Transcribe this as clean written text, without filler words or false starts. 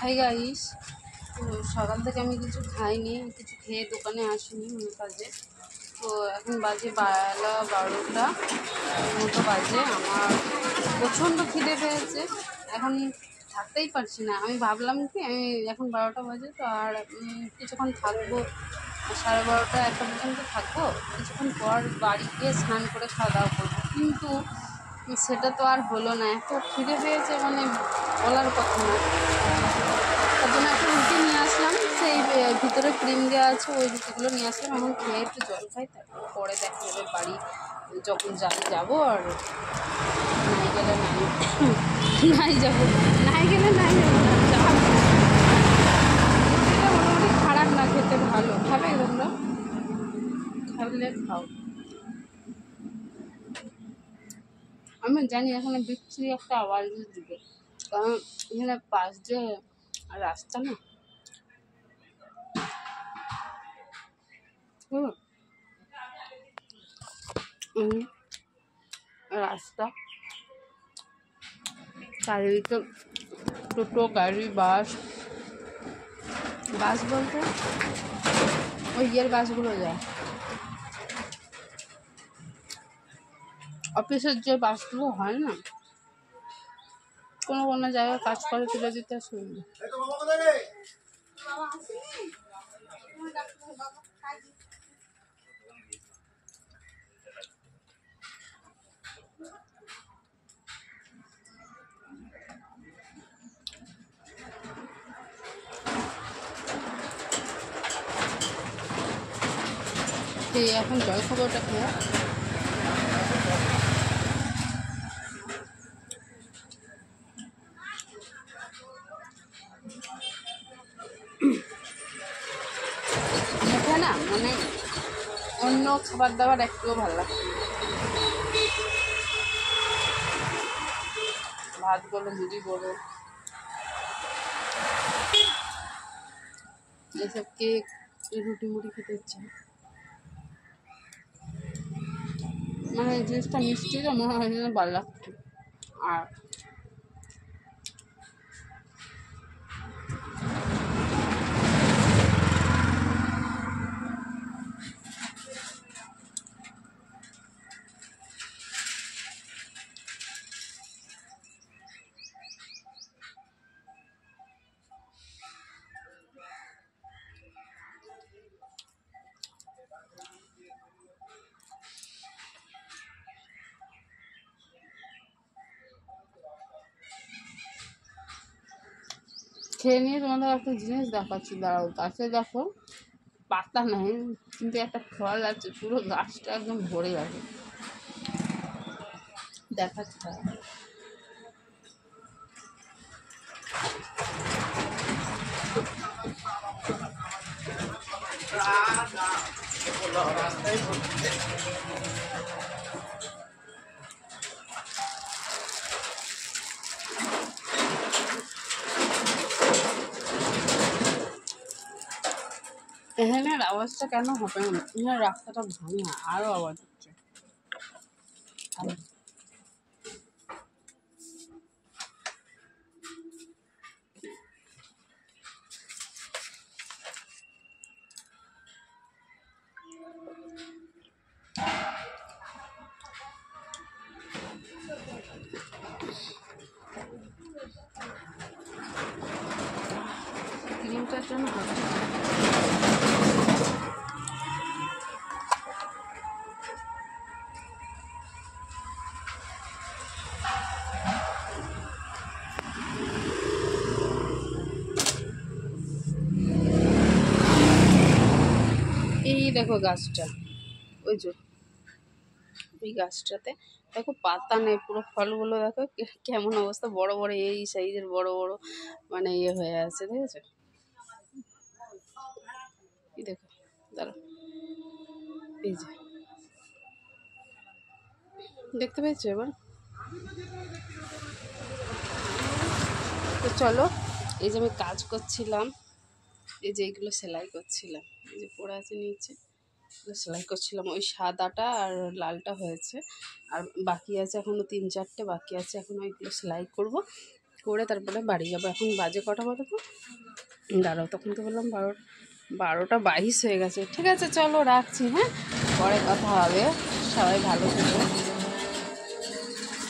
Hi guys, তো সকাল থেকে আমি কিছু খাইনি, কিছু খেয়ে দোকানে আসিনি কাজে। তো এখন বাজে বেলা 12টা মতো বাজে। আমার প্রচণ্ড খিদে পেয়েছে, এখন থাকতেই পারছি না। আমি ভাবলাম কি আমি এখন 12টা বাজে তো আর কিছুক্ষণ থাকবো, 12:30 1টা পর্যন্ত থাকবো। কিছুক্ষণ পর বাড়ি গিয়ে স্নান করে খাওয়া দাওয়া করবো, কিন্তু সেটা তো আর হলো না। এত খিদে পেয়েছে মানে বলার কথা না। তার জন্য একটা রুটি নিয়ে আসলাম, সেই ভিতরে ক্রিম দেওয়া আছে, ওই রুটিগুলো নিয়ে আসলাম। এখন খেয়ে একটু জল খাই, তারপর পরে দেখা যাবে বাড়ি যখন যাবো। আর নাই গেলে নাই যাবো, নাই গেলে নাই যাবো না। রুটিটা মোটামুটি খারাপ না, খেতে ভালো। খাবে তোমরা? খাবলে খাও। আমি জানি এখানে বিচ্ছিরি একটা আওয়াজ দিবে, কারণ এখানে পাশ দিয়ে রাস্তা না। রাস্তা চারিদিকে টোটো, গাড়ি, বাস বলতে ওই বাসগুলো যায়, অফিসের যে বাসগুলো হয় না, কোনো জায়গায় কাজ করে তুলে দিতে শুনবে। এখন জল খাবারটা খেয়ে মুখে না মানে অন্য খাবার দাবার একটুও ভালো লাগছে না। ভাত বলো, মুড়ি বলো, এসব কেক, রুটি মুড়ি খেতে ইচ্ছে। মানে জিনিসটা মিষ্টি তো মনে হয় যেন ভালো লাগছে। আর খেয়ে নিয়ে তোমাদের একটা জিনিস দেখাচ্ছি, দাঁড়াও। গাছে দেখো পাতা নেই, কিন্তু একটা ফল আছে, পুরো গাছটা একদম ভরে গেছে। দেখাচ্ছি এখানের আওয়াজটা কেন হবে না? এখানে রাস্তাটা ভাঙা, আরো আওয়াজ হচ্ছে। ক্রিমটার জন্য হচ্ছে এই দেখো গাছটা, ওই যে ওই গাছটাতে দেখো পাতা নেই, পুরো ফলগুলো দেখো কেমন অবস্থা, বড় বড় এই সাইজের বড় বড় মানে হয়ে আছে, দেখেছো? এই দেখো, দাঁড়া, এই যে দেখতে পেয়েছো এবার? তো চলো, এই যে আমি কাজ করছিলাম, এই যে এইগুলো সেলাই করছিলাম, এই যে পড়ে আছে নিচে, সেলাই করছিলাম। ওই সাদাটা আর লালটা হয়েছে, আর বাকি আছে এখনো 3-4টে বাকি আছে, এখন ওইগুলো সেলাই করব। করে তারপরে বাড়ি যাবো। এখন বাজে কটা বলো তো? দাঁড়াও, তখন তো বললাম 12টা 22 হয়ে গেছে। ঠিক আছে চলো রাখছি, হ্যাঁ, পরে কথা হবে। সবাই ভালো থেকো।